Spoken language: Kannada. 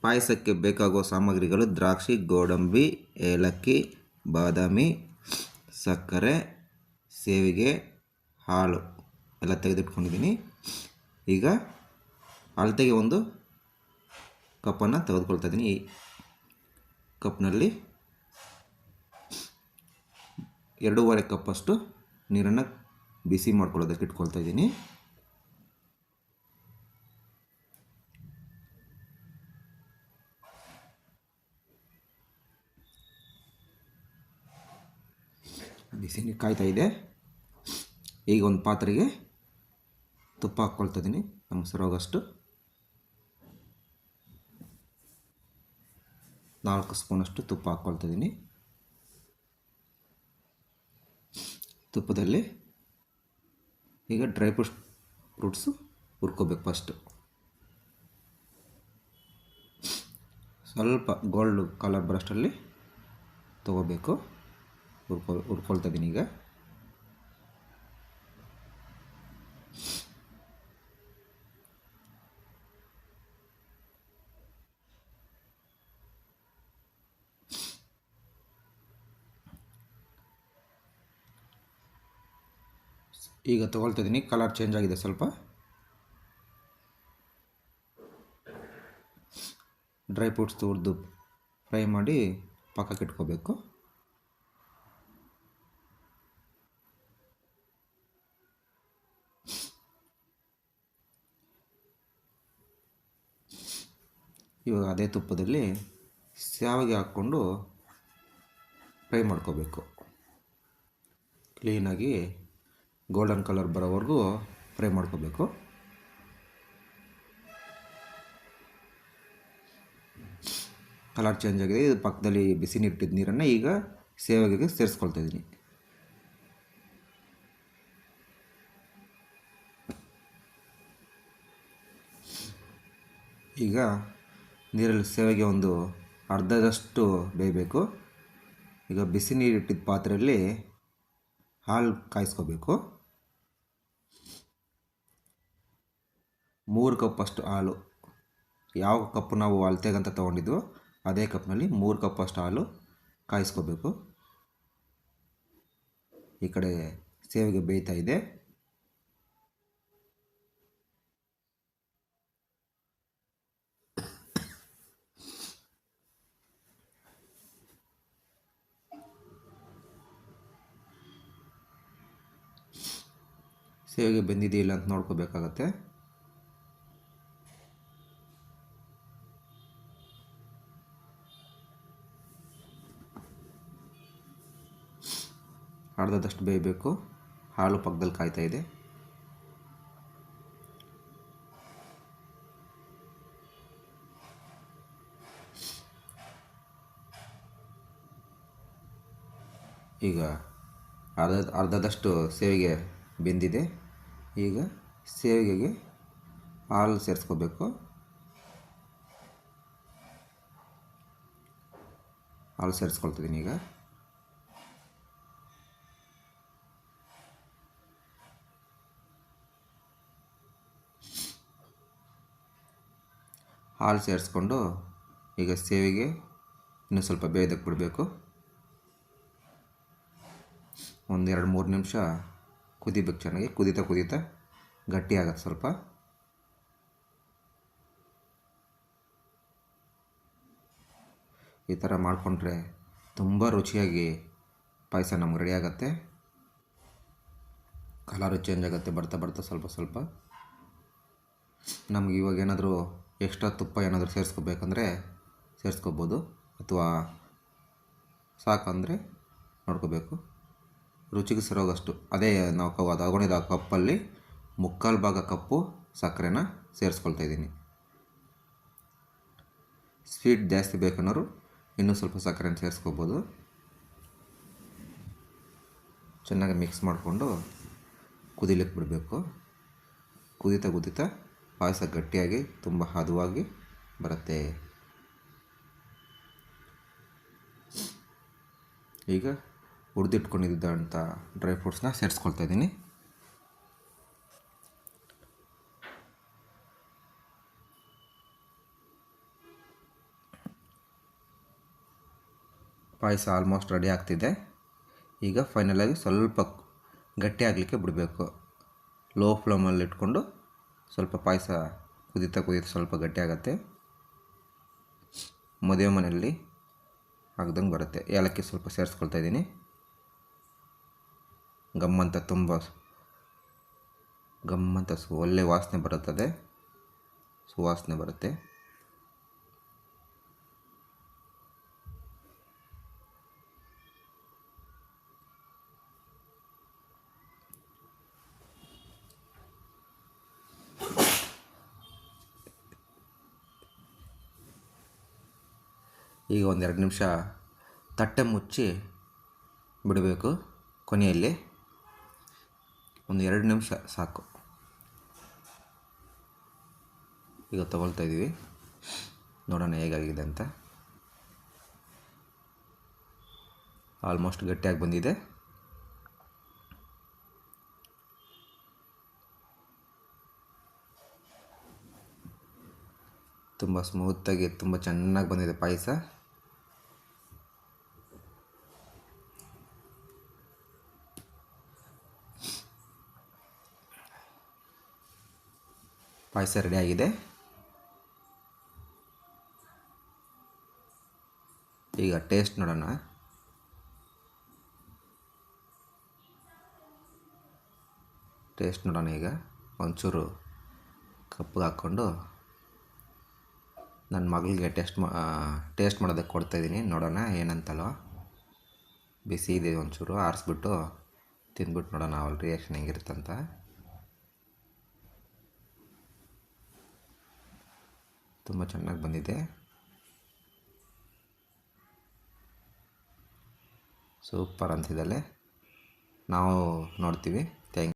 ಪಾಯಸಕ್ಕೆ ಬೇಕಾಗುವ ಸಾಮಗ್ರಿಗಳು ದ್ರಾಕ್ಷಿ, ಗೋಡಂಬಿ, ಏಲಕ್ಕಿ, ಬಾದಾಮಿ, ಸಕ್ಕರೆ, ಸೇವಿಗೆ, ಹಾಲು ಎಲ್ಲ ತೆಗೆದಿಟ್ಕೊಂಡಿದ್ದೀನಿ. ಈಗ ಅಳತೆಗೆ ಒಂದು ಕಪ್ಪನ್ನು ತೆಗೆದುಕೊಳ್ತಾ ಇದ್ದೀನಿ. ಈ ಕಪ್ನಲ್ಲಿ 2.5 ಕಪ್ಪಷ್ಟು ನೀರನ್ನು ಬಿಸಿ ಮಾಡ್ಕೊಳ್ಳೋದಕ್ಕೆ ಇಟ್ಕೊಳ್ತಾ ಇದ್ದೀನಿ. ಬಿಸಿ ನೀರು ಕಾಯ್ತಾ ಇದೆ. ಈಗ ಒಂದು ಪಾತ್ರೆಗೆ ತುಪ್ಪ ಹಾಕ್ಕೊಳ್ತಾ ಇದ್ದೀನಿ. ನಮಗೆ ಸರೋಗಷ್ಟು 4 ಸ್ಪೂನಷ್ಟು ತುಪ್ಪ ಹಾಕ್ಕೊಳ್ತಾ ಇದ್ದೀನಿ. ತುಪ್ಪದಲ್ಲಿ ಈಗ ಡ್ರೈ ಫ್ರೂಟ್ಸು ಹುರ್ಕೋಬೇಕು. ಫಸ್ಟು ಸ್ವಲ್ಪ ಗೋಲ್ಡ್ ಕಲರ್ ಬರೋಷ್ಟರಲ್ಲಿ ತೊಗೋಬೇಕು. ಹುರ್ಕೊಳ್ತಾ ಇದ್ದೀನಿ. ಈಗ ತೊಗೊಳ್ತಾ ಇದ್ದೀನಿ. ಕಲರ್ ಚೇಂಜ್ ಆಗಿದೆ ಸ್ವಲ್ಪ. ಡ್ರೈ ಫ್ರೂಟ್ಸ್ ಹುರಿದು ಫ್ರೈ ಮಾಡಿ ಪಕ್ಕಕ್ಕೆ ಇಟ್ಕೋಬೇಕು. ಇವಾಗ ಅದೇ ತುಪ್ಪದಲ್ಲಿ ಶಾವಿಗೆ ಹಾಕ್ಕೊಂಡು ಫ್ರೈ ಮಾಡ್ಕೋಬೇಕು. ಕ್ಲೀನಾಗಿ ಗೋಲ್ಡನ್ ಕಲರ್ ಬರೋವರೆಗೂ ಫ್ರೈ ಮಾಡ್ಕೋಬೇಕು. ಕಲರ್ ಚೇಂಜ್ ಆಗಿದೆ. ಇದು ಪಕ್ಕದಲ್ಲಿ ಬಿಸಿ ನೀರಿಟ್ಟಿದ್ದ ನೀರನ್ನು ಈಗ ಶಾವಿಗೆಗೆ ಸೇರಿಸ್ಕೊಳ್ತಾ ಇದ್ದೀನಿ. ಈಗ ನೀರಲ್ಲಿ ಶಾವಿಗೆ ಒಂದು ಅರ್ಧದಷ್ಟು ಬೇಯಬೇಕು. ಈಗ ಬಿಸಿ ನೀರಿಟ್ಟಿದ್ದ ಪಾತ್ರೆಯಲ್ಲಿ ಹಾಲು ಕಾಯಿಸ್ಕೋಬೇಕು. 3 ಕಪ್ಪಷ್ಟು ಹಾಲು, ಯಾವ ಕಪ್ಪು ನಾವು ಅಳತೆಗಂತ ತೊಗೊಂಡಿದ್ವೋ ಅದೇ ಕಪ್ನಲ್ಲಿ 3 ಕಪ್ಪಷ್ಟು ಹಾಲು ಕಾಯಿಸ್ಕೋಬೇಕು. ಈ ಕಡೆ ಶಾವಿಗೆ ಬೇಯ್ತಾ ಇದೆ. ಶಾವಿಗೆ ಬೆಂದಿದೆಯಿಲ್ಲ ಅಂತ ನೋಡ್ಕೋಬೇಕಾಗತ್ತೆ. ಅರ್ಧದಷ್ಟು ಬೇಯಬೇಕು. ಹಾಲು ಪಕ್ಕದಲ್ಲಿ ಕಾಯ್ತಾ ಇದೆ. ಈಗ ಅರ್ಧದಷ್ಟು ಶಾವಿಗೆ ಬೆಂದಿದೆ. ಈಗ ಶಾವಿಗೆಗೆ ಹಾಲು ಸೇರಿಸ್ಕೋಬೇಕು. ಹಾಲು ಸೇರಿಸ್ಕೊಳ್ತಿದ್ದೀನಿ. ಈಗ ಹಾಲು ಸೇರಿಸ್ಕೊಂಡು ಈಗ ಶಾವಿಗೆ ಇನ್ನೂ ಸ್ವಲ್ಪ ಬೇಯೋದಕ್ಕೆ ಬಿಡಬೇಕು. ಒಂದು 2-3 ನಿಮಿಷ ಕುದಿಬೇಕು. ಚೆನ್ನಾಗಿ ಕುದೀತಾ ಗಟ್ಟಿ ಆಗುತ್ತೆ ಸ್ವಲ್ಪ. ಈ ಥರ ಮಾಡಿಕೊಂಡ್ರೆ ತುಂಬ ರುಚಿಯಾಗಿ ಪಾಯಸ ನಮ್ಗೆ ರೆಡಿ ಆಗುತ್ತೆ. ಕಲರು ಚೇಂಜ್ ಆಗುತ್ತೆ ಬರ್ತಾ ಸ್ವಲ್ಪ. ನಮ್ಗೆ ಇವಾಗ ಏನಾದರೂ ಎಕ್ಸ್ಟ್ರಾ ತುಪ್ಪ ಏನಾದರೂ ಸೇರಿಸ್ಕೋಬೇಕಂದ್ರೆ ಸೇರಿಸ್ಕೋಬೋದು, ಅಥವಾ ಸಾಕಂದರೆ ನೋಡ್ಕೋಬೇಕು. ರುಚಿಗೆ ಸರೋಗಷ್ಟು ಅದೇ ನಾವು ತಗೊಂಡಿದ್ದ ಕಪ್ಪಲ್ಲಿ 3/4 ಭಾಗ ಕಪ್ಪು ಸಕ್ಕರೆನ ಸೇರಿಸ್ಕೊಳ್ತಾ ಇದ್ದೀನಿ. ಸ್ವೀಟ್ ಜಾಸ್ತಿ ಬೇಕನ್ನೋರು ಇನ್ನೂ ಸ್ವಲ್ಪ ಸಕ್ಕರೆನ ಸೇರಿಸ್ಕೋಬೋದು. ಚೆನ್ನಾಗಿ ಮಿಕ್ಸ್ ಮಾಡಿಕೊಂಡು ಕುದಿಲಿಕ್ಕೆ ಬಿಡಬೇಕು. ಕುದೀತಾ ಪಾಯಸ ಗಟ್ಟಿಯಾಗಿ ತುಂಬ ಹದವಾಗಿ ಬರುತ್ತೆ. ಈಗ ಹುರಿದಿಟ್ಕೊಂಡಿದ್ದಂಥ ಡ್ರೈ ಫ್ರೂಟ್ಸ್ನ ಸೇರಿಸ್ಕೊಳ್ತಾ ಇದ್ದೀನಿ. ಪಾಯಸ ಆಲ್ಮೋಸ್ಟ್ ರೆಡಿ ಆಗ್ತಿದೆ. ಈಗ ಫೈನಲಾಗಿ ಸ್ವಲ್ಪ ಗಟ್ಟಿ ಆಗಲಿಕ್ಕೆ ಬಿಡಬೇಕು. ಲೋ ಫ್ಲೇಮಲ್ಲಿ ಇಟ್ಕೊಂಡು ಸ್ವಲ್ಪ ಪಾಯಸ ಕುದೀತಾ ಸ್ವಲ್ಪ ಗಟ್ಟಿ ಆಗುತ್ತೆ. ಮದುವೆ ಮನೆಯಲ್ಲಿ ಆಗ್ದಂಗೆ ಬರುತ್ತೆ. ಏಲಕ್ಕಿ ಸ್ವಲ್ಪ ಸೇರಿಸ್ಕೊಳ್ತಾ ಇದ್ದೀನಿ. ಗಮ್ಮಂತ ಒಳ್ಳೆ ವಾಸನೆ ಬರುತ್ತದೆ, ಸುವಾಸನೆ ಬರುತ್ತೆ. ಈಗ 1-2 ನಿಮಿಷ ತಟ್ಟೆ ಮುಚ್ಚಿ ಬಿಡಬೇಕು. ಕೊನೆಯಲ್ಲಿ 1-2 ನಿಮಿಷ ಸಾಕು. ಈಗ ತಗೊಳ್ತಾ ಇದ್ದೀವಿ, ನೋಡೋಣ ಹೇಗಾಗಿದೆ ಅಂತ. ಆಲ್ಮೋಸ್ಟ್ ಗಟ್ಟಿಯಾಗಿ ಬಂದಿದೆ. ತುಂಬ ಸ್ಮೂತಾಗಿ ತುಂಬ ಚೆನ್ನಾಗಿ ಬಂದಿದೆ ಪಾಯಸ. ಪಾಯಸ ರೆಡಿಯಾಗಿದೆ. ಈಗ ಟೇಸ್ಟ್ ನೋಡೋಣ. ಈಗ ಒಂಚೂರು ಕಪ್ಪಿಗೆ ಹಾಕ್ಕೊಂಡು ನನ್ನ ಮಗಳಿಗೆ ಟೇಸ್ಟ್ ಮಾಡೋದಕ್ಕೆ ಕೊಡ್ತಾಯಿದ್ದೀನಿ. ನೋಡೋಣ ಏನಂತಲ್ವ. ಬಿಸಿ ಇದೆ, ಒಂಚೂರು ಆರಿಸ್ಬಿಟ್ಟು ತಿಂದ್ಬಿಟ್ಟು ನೋಡೋಣ ಅವಳ ರಿಯಾಕ್ಷನ್ ಹೆಂಗಿರುತ್ತಂತ. ತುಂಬ ಚೆನ್ನಾಗಿ ಬಂದಿದೆ, ಸೂಪರ್ ಅಂತಿದ್ದಾಳೆ. ನಾವು ನೋಡ್ತೀವಿ. Thank you.